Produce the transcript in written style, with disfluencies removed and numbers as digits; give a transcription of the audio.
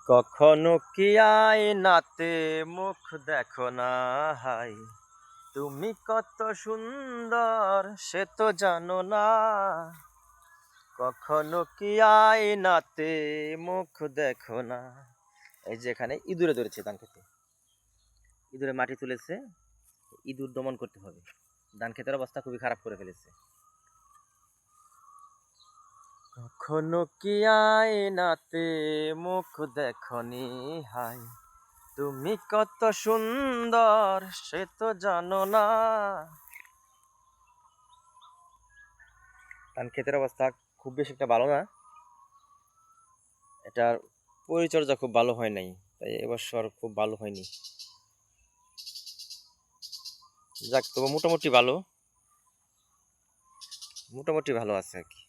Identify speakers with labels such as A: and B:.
A: কখনো কি আয়নাতে মুখ দেখো না হাই, তুমি কত সুন্দর সে তো জানো না। কখনো কি আয়নাতে মুখ দেখো না। এই যে এখানে ইঁদুরে ধরেছে ধান খেতে, ইঁদুরে মাটি তুলেছে, ইঁদুর দমন করতে হবে। ধান খেতের অবস্থা খুবই খারাপ করে ফেলেছে। কখনো কি আয়নাতে মুখ দেখনি হাই, তুমি কত সুন্দর সে তো জানো না। ধান ক্ষেতের অবস্থা খুব বেশি একটা ভালো না, এটার পরিচর্যা খুব ভালো হয় নাই, তাই এবছর খুব ভালো হয়নি। যাক, তবে মোটামুটি ভালো আছে আর কি।